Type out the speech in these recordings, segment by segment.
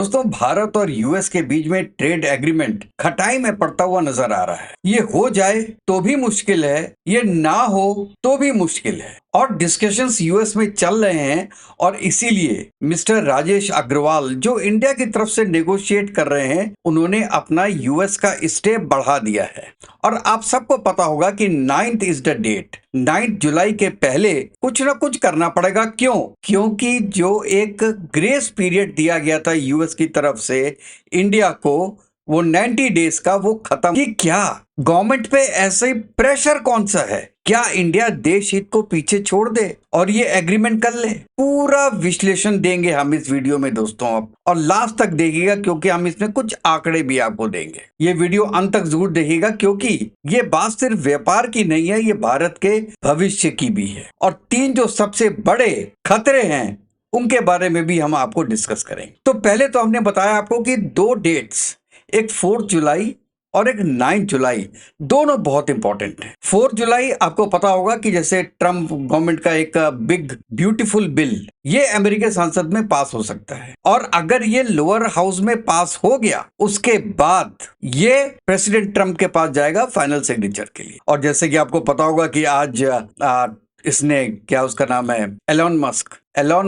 दोस्तों, भारत और यूएस के बीच में ट्रेड एग्रीमेंट खटाई में पड़ता हुआ नजर आ रहा है। ये हो जाए तो भी मुश्किल है, ये ना हो तो भी मुश्किल है और डिस्कशंस यूएस में चल रहे हैं। और इसीलिए मिस्टर राजेश अग्रवाल जो इंडिया की तरफ से नेगोशिएट कर रहे हैं, उन्होंने अपना यूएस का स्टेप बढ़ा दिया है। और आप सबको पता होगा कि 9th इज द डेट। 9 जुलाई के पहले कुछ ना कुछ करना पड़ेगा। क्यों? क्योंकि जो एक ग्रेस पीरियड दिया गया था यूएस की तरफ से इंडिया को, वो 90 डेज का, वो खत्म। कि क्या गवर्नमेंट पे ऐसे प्रेशर कौन सा है? क्या इंडिया देश हित को पीछे छोड़ दे और ये एग्रीमेंट कर ले? पूरा विश्लेषण देंगे हम इस वीडियो में दोस्तों आप, और लास्ट तक देखिएगा क्योंकि हम इसमें कुछ आंकड़े भी आपको देंगे। ये वीडियो अंत तक जरूर देखिएगा क्योंकि ये बात सिर्फ व्यापार की नहीं है, ये भारत के भविष्य की भी है। और 3 जो सबसे बड़े खतरे हैं उनके बारे में भी हम आपको डिस्कस करेंगे। तो पहले तो हमने बताया आपको कि 2 डेट्स, एक 4 जुलाई और एक 9 जुलाई, दोनों बहुत इंपॉर्टेंट है। 4 जुलाई आपको पता होगा कि जैसे ट्रम्प गवर्नमेंट का एक बिग ब्यूटीफुल बिल, ये अमेरिकी संसद में पास हो सकता है। और अगर ये लोअर हाउस में पास हो गया, उसके बाद ये प्रेसिडेंट ट्रम्प के पास जाएगा फाइनल सिग्नेचर के लिए। और जैसे कि आपको पता होगा कि आज इसने, क्या उसका नाम है, एलोन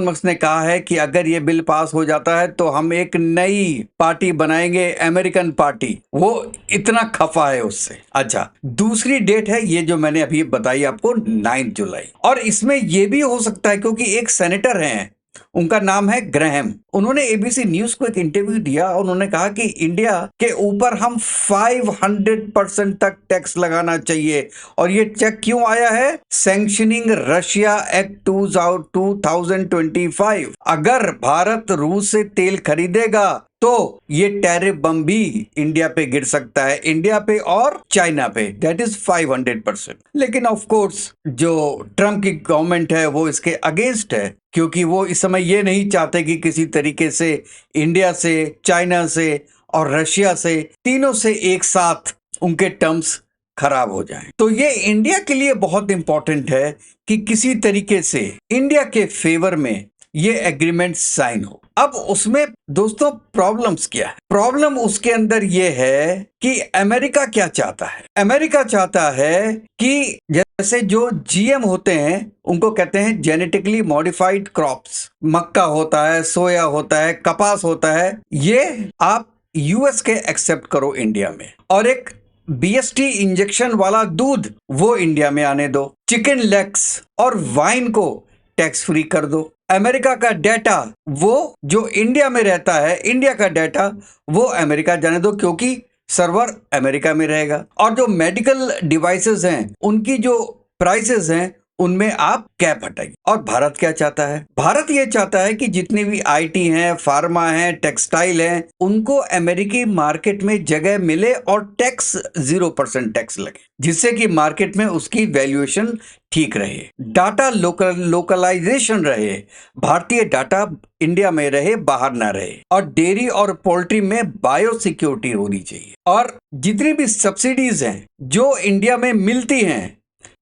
मस्क ने कहा है कि अगर ये बिल पास हो जाता है तो हम एक नई पार्टी बनाएंगे, अमेरिकन पार्टी। वो इतना खफा है उससे। अच्छा, दूसरी डेट है ये जो मैंने अभी बताई आपको, 9 जुलाई। और इसमें ये भी हो सकता है क्योंकि एक सेनेटर हैं, उनका नाम है ग्रैहम। उन्होंने एबीसी न्यूज को एक इंटरव्यू दिया और उन्होंने कहा कि इंडिया के ऊपर हम 500% तक टैक्स लगाना चाहिए। और ये चेक क्यों आया है? Sanctioning Russia act 2025। अगर भारत रूस से तेल खरीदेगा तो ये टैरिफ बम भी इंडिया पे गिर सकता है, इंडिया पे और चाइना पे। That is 500%। लेकिन ऑफ कोर्स जो ट्रम्प की गवर्नमेंट है वो इसके अगेंस्ट है, क्योंकि वो इस समय ये नहीं चाहते कि किसी तरीके से इंडिया से, चाइना से और रशिया से, तीनों से एक साथ उनके टर्म्स खराब हो जाएं। तो ये इंडिया के लिए बहुत इंपॉर्टेंट है कि किसी तरीके से इंडिया के फेवर में ये एग्रीमेंट साइन हो। अब उसमें दोस्तों प्रॉब्लम्स क्या है? प्रॉब्लम उसके अंदर ये है कि अमेरिका क्या चाहता है। अमेरिका चाहता है कि जैसे जो जीएम होते हैं उनको कहते हैं जेनेटिकली मॉडिफाइड क्रॉप्स, मक्का होता है, सोया होता है, कपास होता है, ये आप यूएस के एक्सेप्ट करो इंडिया में। और एक बीएसटी इंजेक्शन वाला दूध वो इंडिया में आने दो। चिकन लेग्स और वाइन को टैक्स फ्री कर दो। अमेरिका का डेटा वो जो इंडिया में रहता है, इंडिया का डेटा वो अमेरिका जाने दो, क्योंकि सर्वर अमेरिका में रहेगा। और जो मेडिकल डिवाइसेस हैं उनकी जो प्राइसेस हैं उनमें आप कैप हटाइए। और भारत क्या चाहता है? भारत ये चाहता है कि जितने भी आईटी हैं, फार्मा हैं, टेक्सटाइल हैं, उनको अमेरिकी मार्केट में जगह मिले और टैक्स 0% टैक्स लगे, जिससे कि मार्केट में उसकी वैल्यूएशन ठीक रहे, डाटा लोकलाइजेशन रहे, भारतीय डाटा इंडिया में रहे, बाहर ना रहे। और डेयरी और पोल्ट्री में बायो सिक्योरिटी होनी चाहिए। और जितनी भी सब्सिडीज हैं जो इंडिया में मिलती हैं,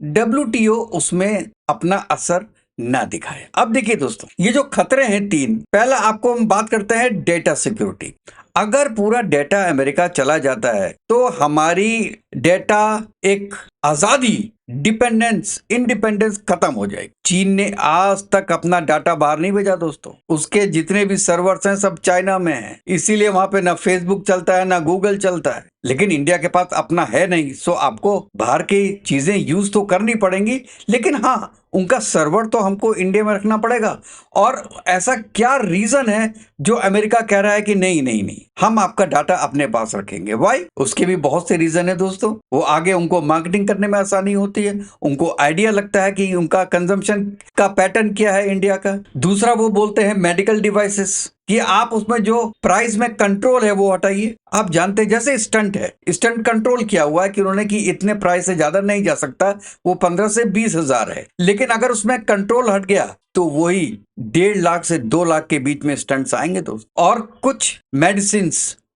WTO उसमें अपना असर ना दिखाए। अब देखिए दोस्तों, ये जो खतरे हैं 3, पहला आपको हम बात करते हैं डेटा सिक्योरिटी। अगर पूरा डेटा अमेरिका चला जाता है तो हमारी डेटा एक आजादी, इंडिपेंडेंस खत्म हो जाएगी। चीन ने आज तक अपना डाटा बाहर नहीं भेजा दोस्तों। उसके जितने भी सर्वर्स हैं सब चाइना में हैं, इसीलिए वहां पे ना फेसबुक चलता है ना गूगल चलता है। लेकिन इंडिया के पास अपना है नहीं, सो आपको बाहर की चीजें यूज तो करनी पड़ेंगी, लेकिन हाँ, उनका सर्वर तो हमको इंडिया में रखना पड़ेगा। और ऐसा क्या रीजन है जो अमेरिका कह रहा है कि नहीं नहीं नहीं, हम आपका डाटा अपने पास रखेंगे? वाई? उसके भी बहुत से रीजन है दोस्तों। वो आगे उनको मार्केटिंग करने में आसानी होती है, उनको आइडिया लगता है कि उनका कंजम्पशन का पैटर्न क्या है इंडिया का। दूसरा वो बोलते हैं मेडिकल डिवाइसेस, कि आप उसमें जो प्राइस में कंट्रोल है वो हटाइए। आप जानते हैं जैसे स्टंट है, स्टंट कंट्रोल किया हुआ है कि उन्होंने कि इतने प्राइस से ज्यादा नहीं जा सकता, वो 15 से 20 हजार है। लेकिन अगर उसमें कंट्रोल हट गया तो वही 1.5 लाख से 2 लाख के बीच में स्टंट्स आएंगे दोस्त। और कुछ मेडिसिन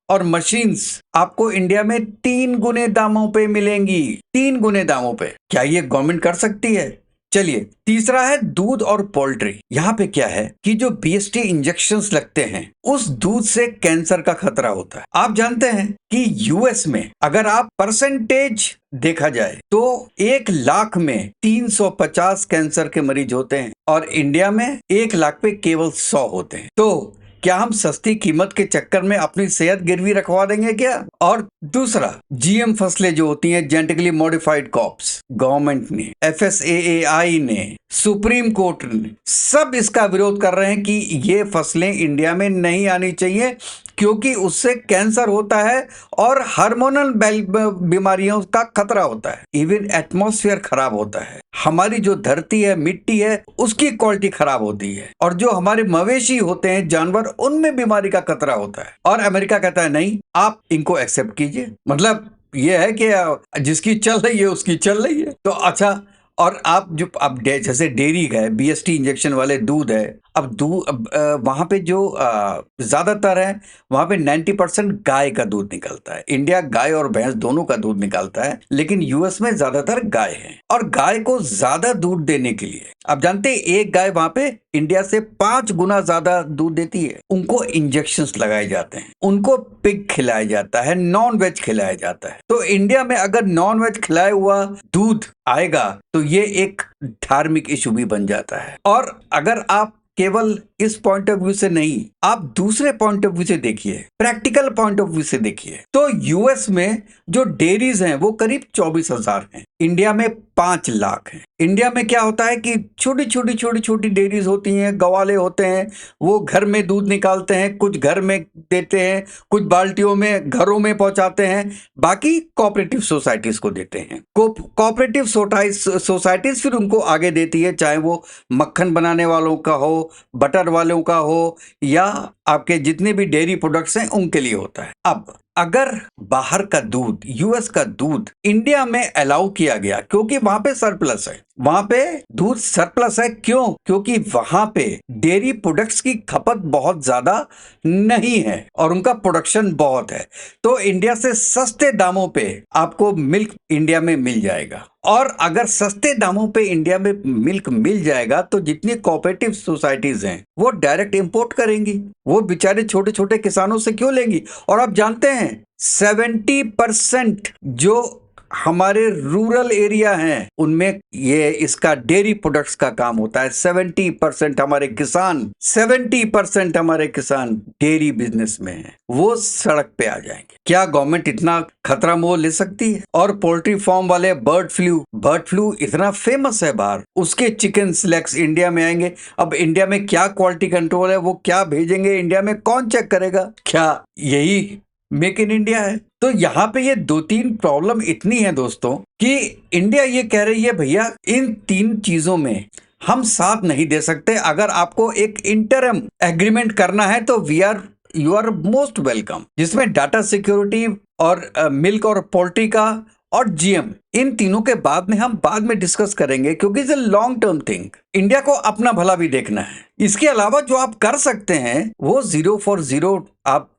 और मशीन्स आपको इंडिया में 3 गुने दामों पे मिलेंगी, 3 गुने दामों पे। क्या ये गवर्नमेंट कर सकती है? चलिए, तीसरा है दूध और पोल्ट्री। यहाँ पे क्या है कि जो बीएसटी इंजेक्शंस लगते हैं उस दूध से कैंसर का खतरा होता है। आप जानते हैं कि यूएस में अगर आप परसेंटेज देखा जाए तो 1 लाख में 350 कैंसर के मरीज होते हैं और इंडिया में 1 लाख पे केवल 100 होते हैं। तो क्या हम सस्ती कीमत के चक्कर में अपनी सेहत गिरवी रखवा देंगे क्या? और दूसरा, जीएम फसलें जो होती हैं, जेनेटिकली मॉडिफाइड क्रॉप्स, गवर्नमेंट ने, एफएसएआई ने, सुप्रीम कोर्ट ने सब इसका विरोध कर रहे हैं कि ये फसलें इंडिया में नहीं आनी चाहिए क्योंकि उससे कैंसर होता है और हार्मोनल बीमारियों का खतरा होता है। इवन एटमॉस्फेयर खराब होता है, हमारी जो धरती है, मिट्टी है, उसकी क्वालिटी खराब होती है और जो हमारे मवेशी होते हैं, जानवर, उनमें बीमारी का खतरा होता है। और अमेरिका कहता है नहीं, आप इनको एक्सेप्ट कीजिए। मतलब ये है कि जिसकी चल रही है उसकी चल रही है। तो अच्छा, और आप जो अब जैसे डेयरी है, बीएसटी इंजेक्शन वाले दूध है, अब दूध वहां पे जो ज्यादातर है वहां पे 90% गाय का दूध निकलता है। इंडिया गाय और भैंस दोनों का दूध निकालता है, लेकिन यूएस में ज्यादातर गाय है। और गाय को ज्यादा दूध देने के लिए आप जानते हैं एक गाय वहां पे इंडिया से 5 गुना ज्यादा दूध देती है। उनको इंजेक्शंस लगाए जाते हैं, उनको पिग खिलाया जाता है, नॉन वेज खिलाया जाता है। तो इंडिया में अगर नॉन वेज खिलाया हुआ दूध आएगा तो ये एक धार्मिक इशू भी बन जाता है। और अगर आप केवल इस पॉइंट ऑफ व्यू से नहीं, आप दूसरे पॉइंट ऑफ व्यू से देखिए, प्रैक्टिकल पॉइंट ऑफ व्यू से देखिए, तो यूएस में जो डेयरीज हैं वो करीब 24,000 हैं, इंडिया में 5 लाख हैं। इंडिया में क्या होता है कि छोटी छोटी डेयरीज होती हैं, गवाले होते हैं, वो घर में दूध निकालते हैं, कुछ घर में देते हैं, कुछ बाल्टियों में घरों में पहुंचाते हैं, बाकी कोऑपरेटिव सोसाइटीज को देते हैं। कोऑपरेटिव सोसाइटीज फिर उनको आगे देती है, चाहे वो मक्खन बनाने वालों का हो, बटर वालों का हो, या आपके जितने भी डेयरी प्रोडक्ट्स हैं उनके लिए होता है। अब अगर बाहर का दूध, यूएस का दूध इंडिया में अलाउ किया गया क्योंकि वहां पे सरप्लस है, वहां पे दूध सरप्लस है, क्यों? क्योंकि वहां पे डेयरी प्रोडक्ट्स की खपत बहुत ज्यादा नहीं है और उनका प्रोडक्शन बहुत है, तो इंडिया से सस्ते दामों पे आपको मिल्क इंडिया में मिल जाएगा। और अगर सस्ते दामों पे इंडिया में मिल्क मिल जाएगा तो जितनी कोऑपरेटिव सोसाइटीज हैं वो डायरेक्ट इंपोर्ट करेंगी, वो बेचारे छोटे छोटे किसानों से क्यों लेंगी? और आप जानते हैं 70% जो हमारे रूरल एरिया हैं उनमें ये इसका डेयरी प्रोडक्ट्स का काम होता है। 70% हमारे किसान डेयरी बिजनेस में हैं, वो सड़क पे आ जाएंगे। क्या गवर्नमेंट इतना खतरा मोल ले सकती है? और पोल्ट्री फार्म वाले बर्ड फ्लू इतना फेमस है बाहर, उसके चिकन लेग्स इंडिया में आएंगे। अब इंडिया में क्या क्वालिटी कंट्रोल है, वो क्या भेजेंगे इंडिया में, कौन चेक करेगा? क्या यही मेक इन इंडिया है? तो यहाँ पे ये 2-3 प्रॉब्लम इतनी है दोस्तों कि इंडिया ये कह रही है भैया इन 3 चीजों में हम साथ नहीं दे सकते। अगर आपको एक इंटरम एग्रीमेंट करना है तो यू आर मोस्ट वेलकम, जिसमें डाटा सिक्योरिटी और मिल्क और पोल्ट्री का और जीएम, इन तीनों के बाद में डिस्कस करेंगे क्योंकि it's a long term thing. India को अपना भला भी देखना है। इसके अलावा जो आप कर सकते हैं वो 0 for 0 आप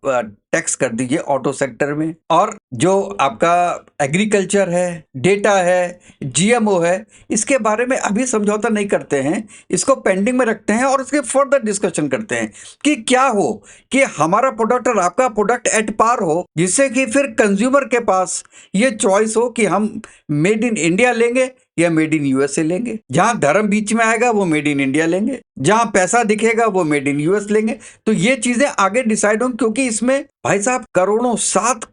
टैक्स कर दीजिए ऑटो सेक्टर में, और जो आपका एग्रीकल्चर है, डेटा है, जीएमओ है, इसके बारे में अभी समझौता नहीं करते हैं, इसको पेंडिंग में रखते हैं और उसके फर्दर डिस्कशन करते हैं कि क्या हो कि हमारा प्रोडक्ट और आपका प्रोडक्ट एट पार हो, जिससे कि फिर कंज्यूमर के पास ये चॉइस हो कि हम मेड इन इंडिया लेंगे या मेड इन यूएसए लेंगे। जहां धर्म बीच में आएगा वो मेड इन इंडिया लेंगे, जहां पैसा दिखेगा वो मेड इन यूएस लेंगे। तो ये चीजें आगे डिसाइड होंगी क्योंकि इसमें भाई साहब 7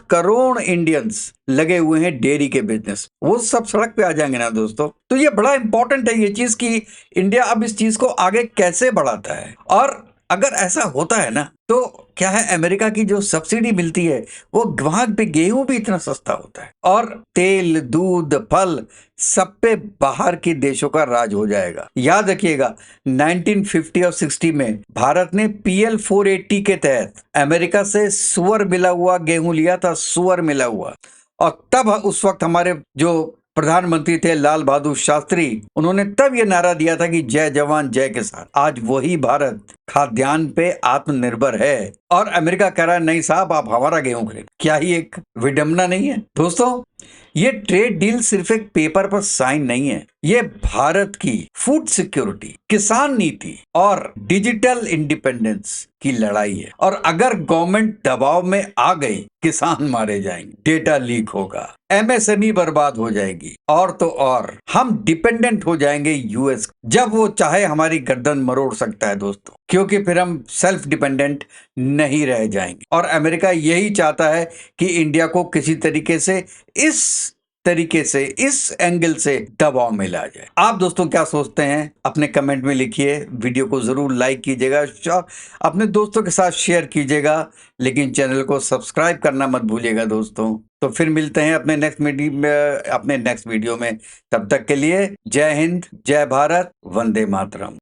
करोड़ इंडियंस लगे हुए हैं डेयरी के बिजनेस, वो सब सड़क पे आ जाएंगे ना दोस्तों। तो ये बड़ा इंपॉर्टेंट है ये चीज कि इंडिया अब इस चीज को आगे कैसे बढ़ाता है। और अगर ऐसा होता है ना तो क्या है, अमेरिका की जो सब्सिडी मिलती है वो वहां पे गेहूं भी इतना सस्ता होता है और तेल, दूध, फल सब पे बाहर के देशों का राज हो जाएगा। याद रखिएगा 1950 और 60 में भारत ने PL 480 के तहत अमेरिका से सुअर मिला हुआ गेहूं लिया था, सुअर मिला हुआ। और तब उस वक्त हमारे जो प्रधानमंत्री थे लाल बहादुर शास्त्री, उन्होंने तब ये नारा दिया था कि जय जवान जय किसान। आज वही भारत खाद्यान्न पे आत्मनिर्भर है और अमेरिका कह रहा है नहीं साहब आप हमारा गेहूं खरीद। क्या ही एक विडंबना नहीं है दोस्तों? ये ट्रेड डील सिर्फ एक पेपर पर साइन नहीं है, ये भारत की फूड सिक्योरिटी, किसान नीति और डिजिटल इंडिपेंडेंस की लड़ाई है। और अगर गवर्नमेंट दबाव में आ गई, किसान मारे जाएंगे, डेटा लीक होगा, एमएसएमई बर्बाद हो जाएगी, और तो और हम डिपेंडेंट हो जाएंगे यूएस। जब वो चाहे हमारी गर्दन मरोड़ सकता है दोस्तों, क्योंकि फिर हम सेल्फ डिपेंडेंट नहीं रह जाएंगे। और अमेरिका यही चाहता है कि इंडिया को किसी तरीके से इस एंगल से दबाव में ला जाए। आप दोस्तों क्या सोचते हैं, अपने कमेंट में लिखिए। वीडियो को जरूर लाइक कीजिएगा, अपने दोस्तों के साथ शेयर कीजिएगा, लेकिन चैनल को सब्सक्राइब करना मत भूलिएगा दोस्तों। तो फिर मिलते हैं अपने नेक्स्ट वीडियो में। तब तक के लिए जय हिंद, जय भारत, वंदे मातरम।